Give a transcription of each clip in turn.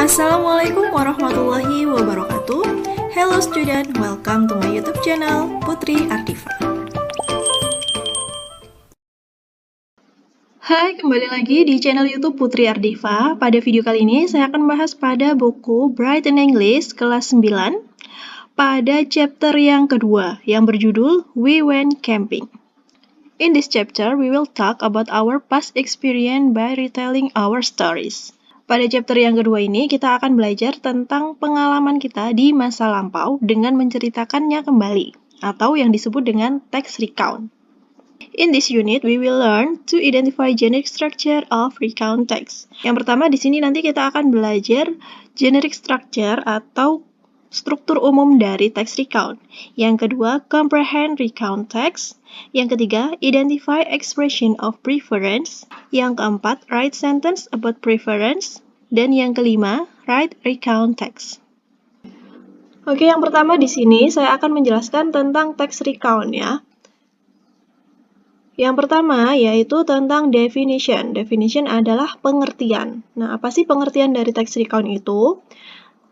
Assalamualaikum warahmatullahi wabarakatuh. Hello student, welcome to my YouTube channel Putri Ardifa. Hai, kembali lagi di channel YouTube Putri Ardifa. Pada video kali ini saya akan bahas pada buku Brighten English kelas 9 pada chapter yang kedua yang berjudul We Went Camping. In this chapter, we will talk about our past experience by retelling our stories. Pada chapter yang kedua ini, kita akan belajar tentang pengalaman kita di masa lampau dengan menceritakannya kembali, atau yang disebut dengan text recount. In this unit, we will learn to identify generic structure of recount text. Yang pertama, di sini nanti kita akan belajar generic structure atau struktur umum dari text recount. Yang kedua, comprehend recount text. Yang ketiga, identify expression of preference. Yang keempat, write sentence about preference. Dan yang kelima, write recount text. Oke, yang pertama di sini saya akan menjelaskan tentang text recount ya. Yang pertama yaitu tentang definition. Definition adalah pengertian. Nah, apa sih pengertian dari text recount itu?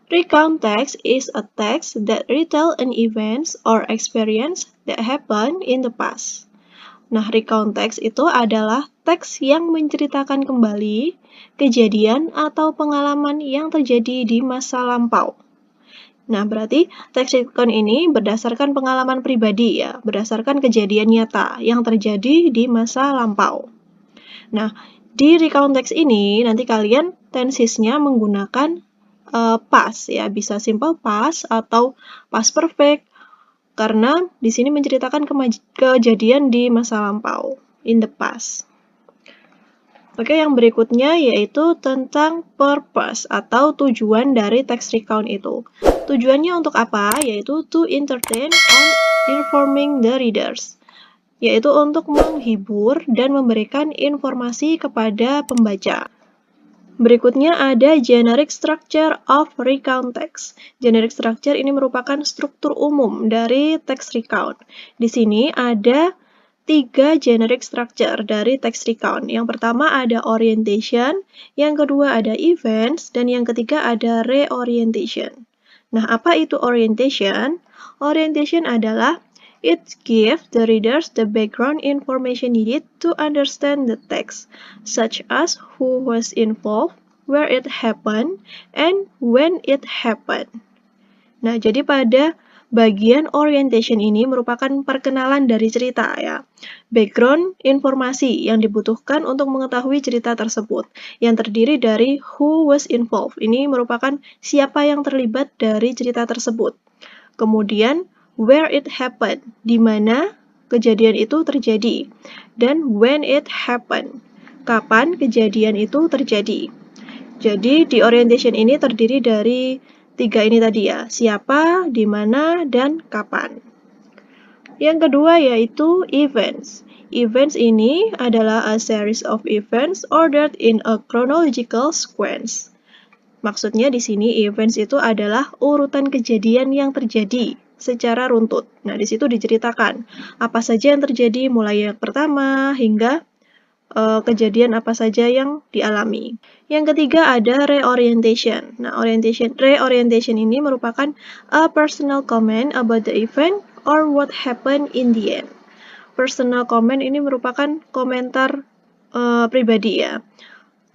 Recount text is a text that retell an event or experience that happened in the past. Nah, recount text itu adalah teks yang menceritakan kembali kejadian atau pengalaman yang terjadi di masa lampau. Nah, berarti text recount ini berdasarkan pengalaman pribadi ya, berdasarkan kejadian nyata yang terjadi di masa lampau. Nah, di recount text ini nanti kalian tensesnya menggunakan past ya, bisa simple past atau past perfect karena di sini menceritakan kejadian di masa lampau, in the past. Oke, yang berikutnya yaitu tentang purpose atau tujuan dari text recount itu. Tujuannya untuk apa? Yaitu to entertain and informing the readers, yaitu untuk menghibur dan memberikan informasi kepada pembaca. Berikutnya ada generic structure of recount text. Generic structure ini merupakan struktur umum dari text recount. Di sini ada 3 generic structure dari text recount. Yang pertama ada orientation, yang kedua ada events, dan yang ketiga ada reorientation. Nah, apa itu orientation? Orientation adalah it gives the readers the background information needed to understand the text, such as who was involved, where it happened, and when it happened. Nah, jadi pada bagian orientation ini merupakan perkenalan dari cerita ya. Background informasi yang dibutuhkan untuk mengetahui cerita tersebut, yang terdiri dari who was involved. Ini merupakan siapa yang terlibat dari cerita tersebut. Kemudian where it happened, di mana kejadian itu terjadi, dan when it happened, kapan kejadian itu terjadi. Jadi di orientation ini terdiri dari 3 ini tadi ya, siapa, di mana, dan kapan. Yang kedua yaitu events. Events ini adalah a series of events ordered in a chronological sequence. Maksudnya di sini events itu adalah urutan kejadian yang terjadi secara runtut. Nah, di situ diceritakan apa saja yang terjadi mulai yang pertama hingga kejadian apa saja yang dialami. Yang ketiga ada reorientation. Nah, reorientation ini merupakan a personal comment about the event or what happened in the end. Personal comment ini merupakan komentar pribadi ya,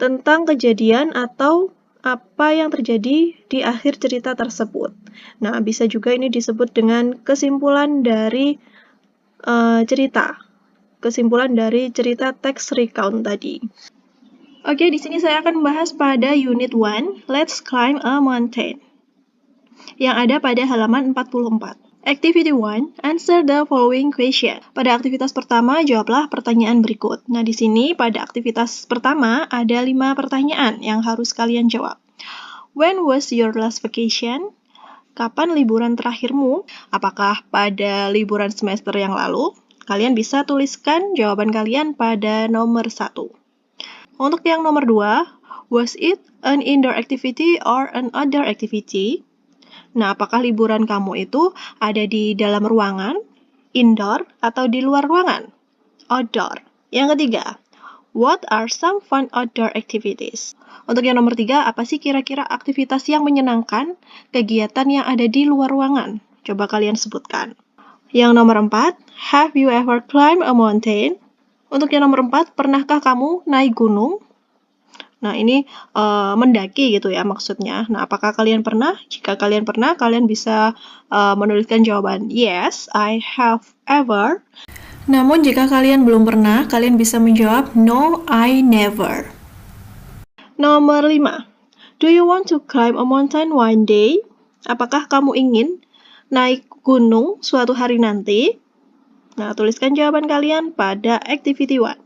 tentang kejadian atau apa yang terjadi di akhir cerita tersebut. Nah, bisa juga ini disebut dengan kesimpulan dari cerita. Kesimpulan dari cerita text recount tadi. Oke, di sini saya akan membahas pada unit 1, Let's Climb a Mountain, yang ada pada halaman 44. Activity 1, answer the following question. Pada aktivitas pertama, jawablah pertanyaan berikut. Nah, di sini pada aktivitas pertama ada 5 pertanyaan yang harus kalian jawab. When was your last vacation? Kapan liburan terakhirmu? Apakah pada liburan semester yang lalu? Kalian bisa tuliskan jawaban kalian pada nomor 1. Untuk yang nomor 2, was it an indoor activity or an outdoor activity? Nah, apakah liburan kamu itu ada di dalam ruangan, indoor, atau di luar ruangan, outdoor? Yang ketiga, What are some fun outdoor activities? Untuk yang nomor 3, apa sih kira-kira aktivitas yang menyenangkan, kegiatan yang ada di luar ruangan? Coba kalian sebutkan. Yang nomor 4, have you ever climbed a mountain? Untuk yang nomor 4, pernahkah kamu naik gunung? Nah, ini mendaki gitu ya maksudnya. Nah, apakah kalian pernah? Jika kalian pernah, kalian bisa menuliskan jawaban yes, I have ever. Namun, jika kalian belum pernah, kalian bisa menjawab no, I never. Nomor 5. Do you want to climb a mountain one day? Apakah kamu ingin naik gunung suatu hari nanti? Nah, tuliskan jawaban kalian pada activity 1.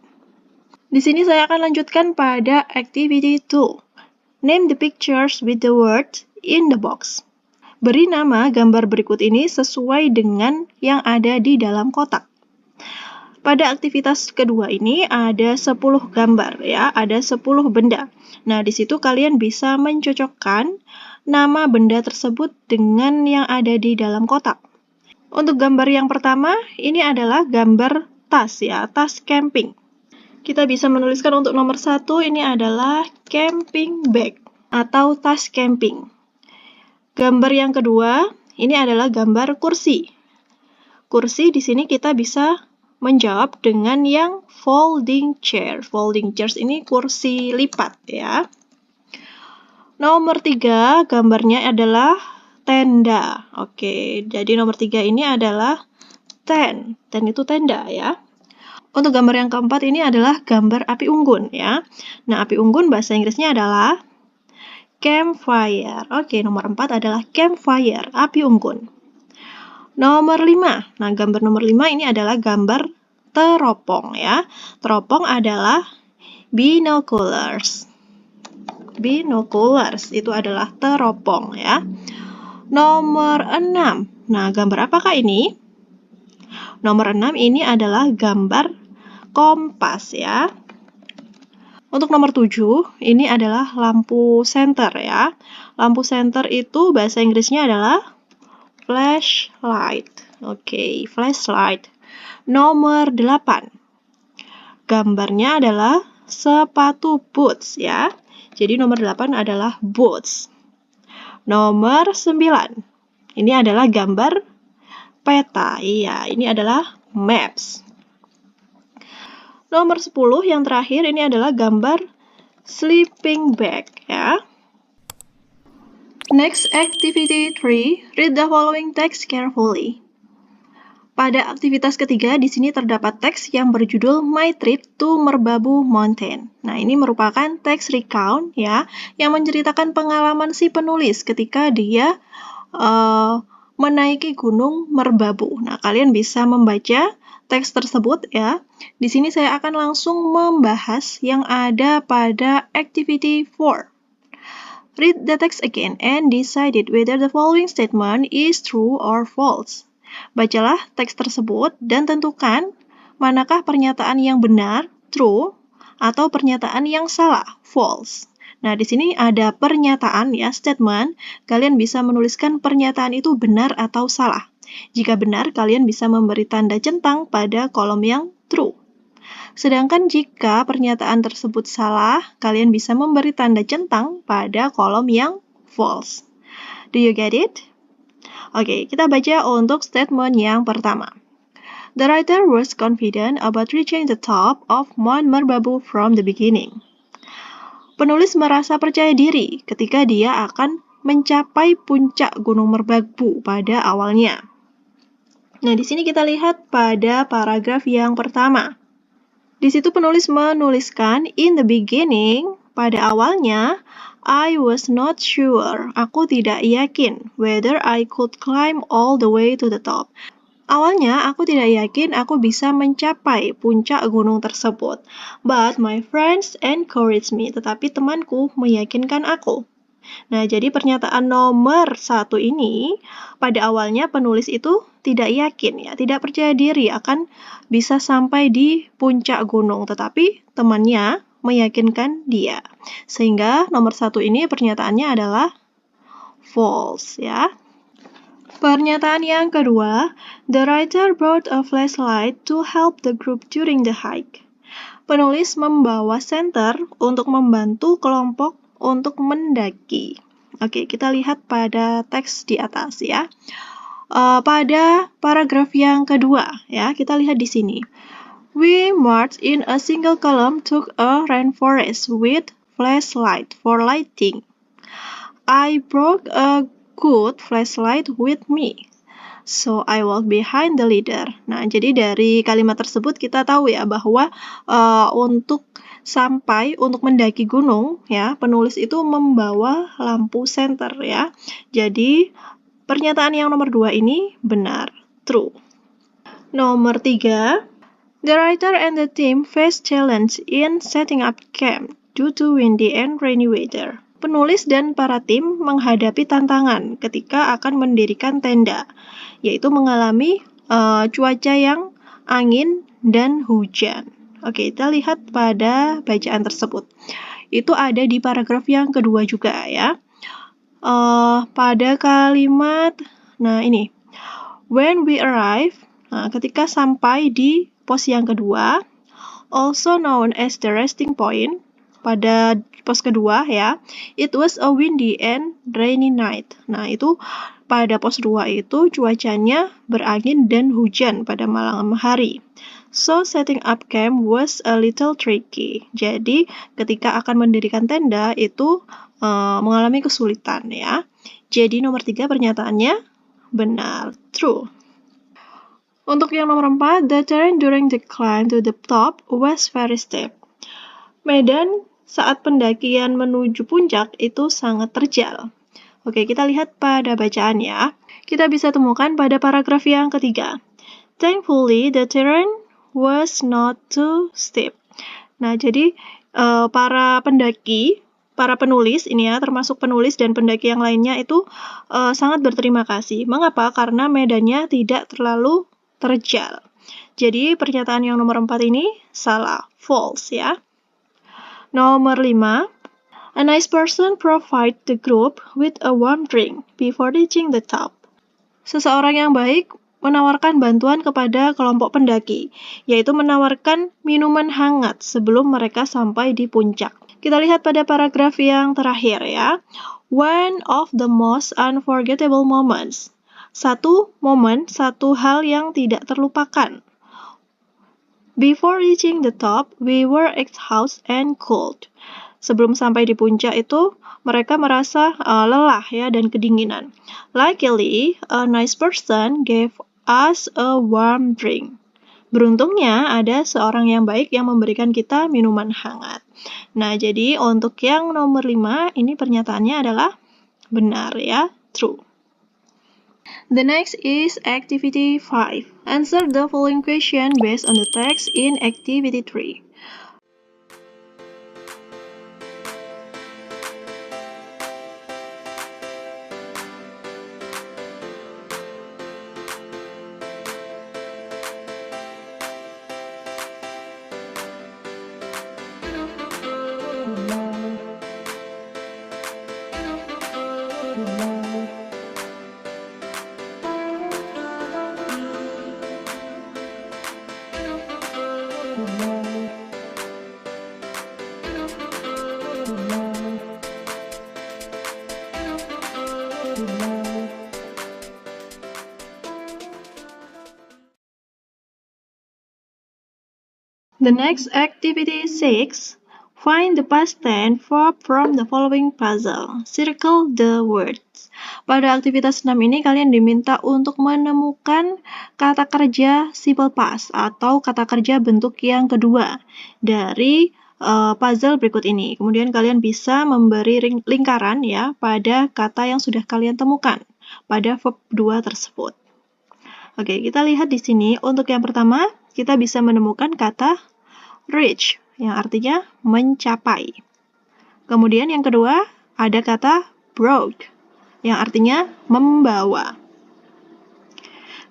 Di sini saya akan lanjutkan pada activity 2. Name the pictures with the words in the box. Beri nama gambar berikut ini sesuai dengan yang ada di dalam kotak. Pada aktivitas kedua ini ada 10 gambar ya, ada 10 benda. Nah, di situ kalian bisa mencocokkan nama benda tersebut dengan yang ada di dalam kotak. Untuk gambar yang pertama, ini adalah gambar tas ya, tas camping. Kita bisa menuliskan untuk nomor 1, ini adalah camping bag atau tas camping. Gambar yang kedua, ini adalah gambar kursi. Kursi di sini kita bisa menjawab dengan yang folding chair. Folding chairs ini kursi lipat ya. Nomor 3, gambarnya adalah tenda. Oke, jadi nomor 3 ini adalah tent. Tent itu tenda ya. Untuk gambar yang keempat ini adalah gambar api unggun ya. Nah, api unggun bahasa Inggrisnya adalah campfire. Oke, nomor 4 adalah campfire, api unggun. Nomor 5. Nah, gambar nomor 5 ini adalah gambar teropong ya. Teropong adalah binoculars. Binoculars itu adalah teropong ya. Nomor 6. Nah, gambar apakah ini? Nomor 6 ini adalah gambar kompas ya. Untuk nomor 7, ini adalah lampu senter ya. Lampu senter itu bahasa Inggrisnya adalah flashlight. Oke, flashlight. Nomor 8. Gambarnya adalah sepatu boots ya. Jadi nomor 8 adalah boots. Nomor 9. Ini adalah gambar peta. Iya, ini adalah maps. Nomor 10 yang terakhir ini adalah gambar sleeping bag ya. Next, activity 3, read the following text carefully. Pada aktivitas ketiga, di sini terdapat teks yang berjudul My Trip to Merbabu Mountain. Nah, ini merupakan teks recount ya, yang menceritakan pengalaman si penulis ketika dia menaiki gunung Merbabu. Nah, kalian bisa membaca teks tersebut ya. Di sini saya akan langsung membahas yang ada pada activity 4. Read the text again and decide whether the following statement is true or false. Bacalah teks tersebut dan tentukan manakah pernyataan yang benar, true, atau pernyataan yang salah, false. Nah, di sini ada pernyataan ya, statement. Kalian bisa menuliskan pernyataan itu benar atau salah. Jika benar, kalian bisa memberi tanda centang pada kolom yang true. Sedangkan jika pernyataan tersebut salah, kalian bisa memberi tanda centang pada kolom yang false. Do you get it? Oke, kita baca untuk statement yang pertama. The writer was confident about reaching the top of Mount Merbabu from the beginning. Penulis merasa percaya diri ketika dia akan mencapai puncak Gunung Merbabu pada awalnya. Nah, di sini kita lihat pada paragraf yang pertama. Di situ penulis menuliskan, in the beginning, pada awalnya, I was not sure, aku tidak yakin, whether I could climb all the way to the top. Awalnya, aku tidak yakin aku bisa mencapai puncak gunung tersebut. But my friends encouraged me, tetapi temanku meyakinkan aku. Nah, jadi pernyataan nomor 1 ini, pada awalnya penulis itu tidak yakin ya, tidak percaya diri akan bisa sampai di puncak gunung, tetapi temannya meyakinkan dia. Sehingga nomor 1 ini pernyataannya adalah false ya. Pernyataan yang kedua, the writer brought a flashlight to help the group during the hike. Penulis membawa senter untuk membantu kelompok untuk mendaki. Oke, kita lihat pada teks di atas ya. Pada paragraf yang kedua ya, kita lihat di sini. We marched in a single column to a rainforest with flashlight for lighting. I brought a good flashlight with me, so I walked behind the leader. Nah, jadi dari kalimat tersebut kita tahu ya bahwa untuk mendaki gunung ya, penulis itu membawa lampu senter ya. Jadi pernyataan yang nomor 2 ini benar, true. Nomor 3, the writer and the team face challenge in setting up camp due to windy and rainy weather. Penulis dan para tim menghadapi tantangan ketika akan mendirikan tenda, yaitu mengalami cuaca yang angin dan hujan. Oke, kita lihat pada bacaan tersebut. Itu ada di paragraf yang kedua juga ya. Pada kalimat, nah ini, when we arrive, nah ketika sampai di pos yang kedua, also known as the resting point, pada pos kedua ya, it was a windy and rainy night. Nah itu pada pos 2 itu cuacanya berangin dan hujan pada malam hari. So setting up camp was a little tricky. Jadi ketika akan mendirikan tenda itu mengalami kesulitan ya. Jadi nomor 3 pernyataannya benar, true. Untuk yang nomor 4, the terrain during the climb to the top was very steep. Medan saat pendakian menuju puncak itu sangat terjal. Oke, kita lihat pada bacaan ya. Kita bisa temukan pada paragraf yang ketiga. Thankfully, the terrain was not too steep. Nah, jadi para penulis ini ya, termasuk penulis dan pendaki yang lainnya itu sangat berterima kasih. Mengapa? Karena medannya tidak terlalu terjal. Jadi pernyataan yang nomor 4 ini salah, false ya. Nomor 5, a nice person provide the group with a warm drink before reaching the top. Seseorang yang baik menawarkan bantuan kepada kelompok pendaki, yaitu menawarkan minuman hangat sebelum mereka sampai di puncak. Kita lihat pada paragraf yang terakhir ya. One of the most unforgettable moments. Satu hal yang tidak terlupakan. Before reaching the top, we were exhausted and cold. Sebelum sampai di puncak itu, mereka merasa lelah ya dan kedinginan. Luckily, a nice person gave us a warm drink. Beruntungnya ada seorang yang baik yang memberikan kita minuman hangat. Nah, jadi untuk yang nomor 5, ini pernyataannya adalah benar ya, true. The next is activity 5. Answer the following question based on the text in activity 3. The next activity 6. Find the past tense verb from the following puzzle. Circle the words. Pada aktivitas 6 ini kalian diminta untuk menemukan kata kerja simple past atau kata kerja bentuk yang kedua dari puzzle berikut ini. Kemudian kalian bisa memberi lingkaran ya pada kata yang sudah kalian temukan pada verb 2 tersebut. Oke, kita lihat di sini. Untuk yang pertama, kita bisa menemukan kata reach, yang artinya mencapai. Kemudian yang kedua, ada kata brought, yang artinya membawa.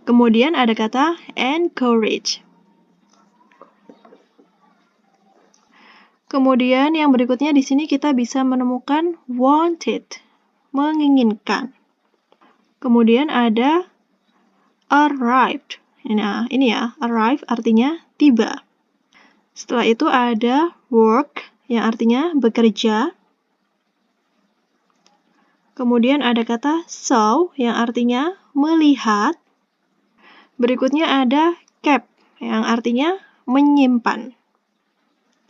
Kemudian ada kata encourage. Kemudian yang berikutnya di sini kita bisa menemukan wanted, menginginkan. Kemudian ada arrived. Nah, ini ya, arrive artinya tiba. Setelah itu ada work, yang artinya bekerja. Kemudian ada kata saw, yang artinya melihat. Berikutnya ada kept, yang artinya menyimpan.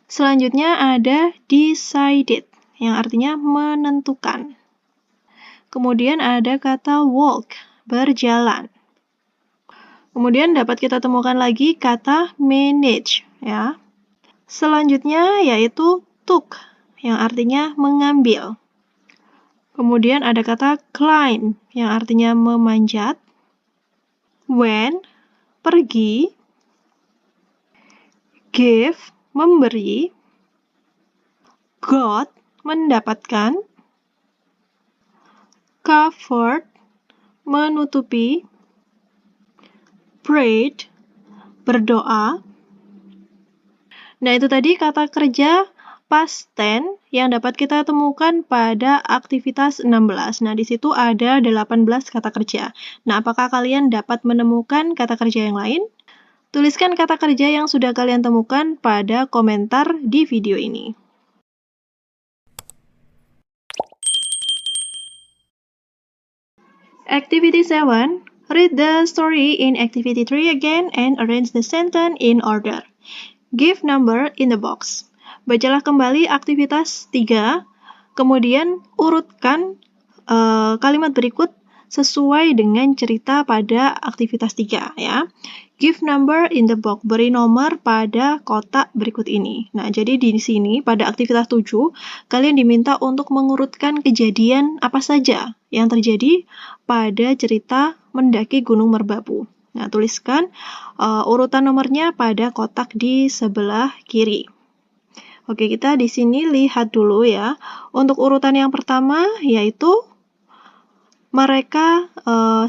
Selanjutnya ada decided, yang artinya menentukan. Kemudian ada kata walk, berjalan. Kemudian dapat kita temukan lagi kata manage, ya. Selanjutnya yaitu took, yang artinya mengambil. Kemudian ada kata climb, yang artinya memanjat. Went, pergi. Give, memberi. Got, mendapatkan. Covered, menutupi. Prayed, berdoa. Nah, itu tadi kata kerja past tense yang dapat kita temukan pada aktivitas 16. Nah, di situ ada 18 kata kerja. Nah, apakah kalian dapat menemukan kata kerja yang lain? Tuliskan kata kerja yang sudah kalian temukan pada komentar di video ini. Activity 7. Read the story in Activity 3 again and arrange the sentence in order. Give number in the box. Bacalah kembali aktivitas 3, kemudian urutkan kalimat berikut sesuai dengan cerita pada aktivitas 3, ya. Give number in the box, beri nomor pada kotak berikut ini. Nah, jadi di sini pada aktivitas 7, kalian diminta untuk mengurutkan kejadian apa saja yang terjadi pada cerita mendaki Gunung Merbabu. Nah, tuliskan urutan nomornya pada kotak di sebelah kiri. Oke, kita di sini lihat dulu ya. Untuk urutan yang pertama yaitu mereka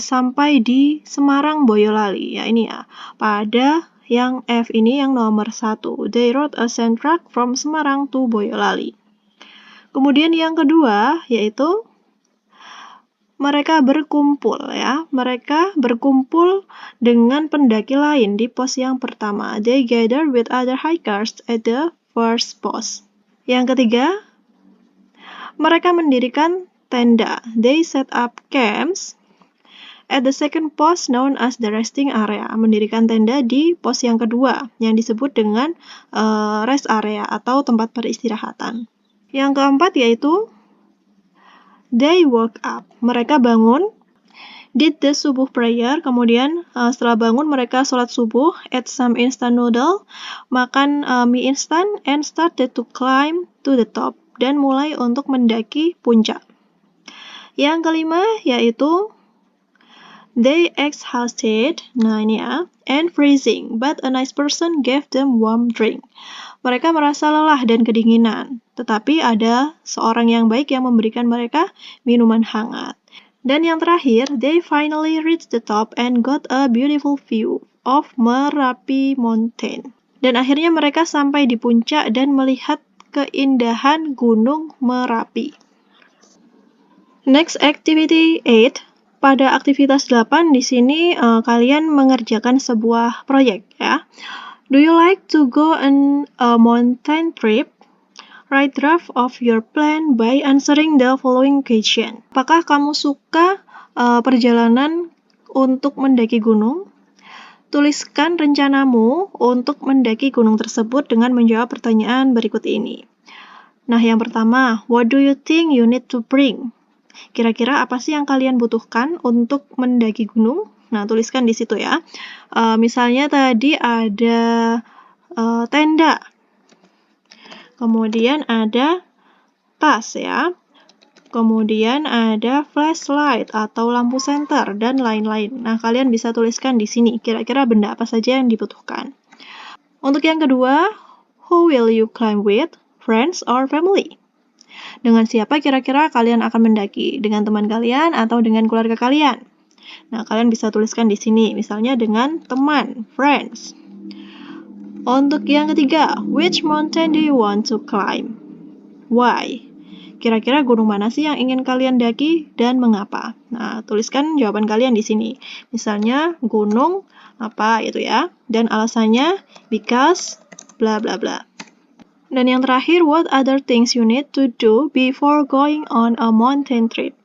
sampai di Semarang Boyolali. Ya, ini ya. Pada yang F ini yang nomor 1. They rode a sand truck from Semarang to Boyolali. Kemudian yang kedua yaitu mereka berkumpul, ya. Mereka berkumpul dengan pendaki lain di pos yang pertama. They gathered with other hikers at the first post. Yang ketiga, mereka mendirikan tenda. They set up camps at the second post known as the resting area. Mendirikan tenda di pos yang kedua yang disebut dengan rest area atau tempat peristirahatan. Yang keempat yaitu they woke up. Mereka bangun, did the subuh prayer, kemudian setelah bangun mereka sholat subuh, ate some instant noodle, makan mie instan, and started to climb to the top, dan mulai untuk mendaki puncak. Yang kelima yaitu they exhausted, nah ini ya, and freezing, but a nice person gave them warm drink. Mereka merasa lelah dan kedinginan, tetapi ada seorang yang baik yang memberikan mereka minuman hangat. Dan yang terakhir, they finally reached the top and got a beautiful view of Merapi Mountain. Dan akhirnya mereka sampai di puncak dan melihat keindahan Gunung Merapi. Next, activity 8. Pada aktivitas 8 di sini kalian mengerjakan sebuah proyek, ya. Do you like to go on a mountain trip? Write draft of your plan by answering the following question. Apakah kamu suka perjalanan untuk mendaki gunung? Tuliskan rencanamu untuk mendaki gunung tersebut dengan menjawab pertanyaan berikut ini. Nah, yang pertama, what do you think you need to bring? Kira-kira apa sih yang kalian butuhkan untuk mendaki gunung? Nah, tuliskan di situ ya. Misalnya tadi ada tenda. Kemudian ada tas ya. Kemudian ada flashlight atau lampu senter dan lain-lain. Nah, kalian bisa tuliskan di sini kira-kira benda apa saja yang dibutuhkan. Untuk yang kedua, who will you climb with? Friends or family? Dengan siapa kira-kira kalian akan mendaki? Dengan teman kalian atau dengan keluarga kalian? Nah, kalian bisa tuliskan di sini, misalnya dengan teman, friends. Untuk yang ketiga, which mountain do you want to climb? Why? Kira-kira gunung mana sih yang ingin kalian daki dan mengapa? Nah, tuliskan jawaban kalian di sini. Misalnya gunung apa gitu ya. Dan alasannya because bla bla bla. Dan yang terakhir, what other things you need to do before going on a mountain trip?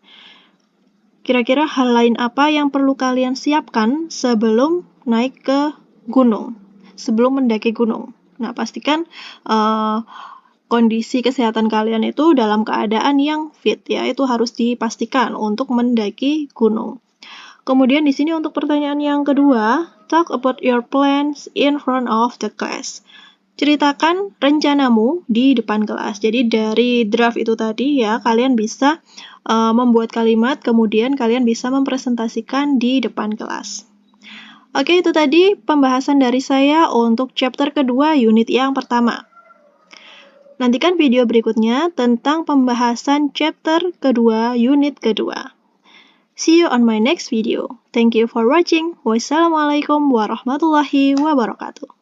Kira-kira hal lain apa yang perlu kalian siapkan sebelum naik ke gunung, sebelum mendaki gunung? Nah, pastikan kondisi kesehatan kalian itu dalam keadaan yang fit ya, itu harus dipastikan untuk mendaki gunung. Kemudian di sini untuk pertanyaan yang kedua, talk about your plans in front of the class. Ceritakan rencanamu di depan kelas. Jadi dari draft itu tadi ya, kalian bisa membuat kalimat, kemudian kalian bisa mempresentasikan di depan kelas. Oke, itu tadi pembahasan dari saya untuk chapter kedua unit yang pertama. Nantikan video berikutnya tentang pembahasan chapter kedua unit kedua. See you on my next video. Thank you for watching. Wassalamualaikum warahmatullahi wabarakatuh.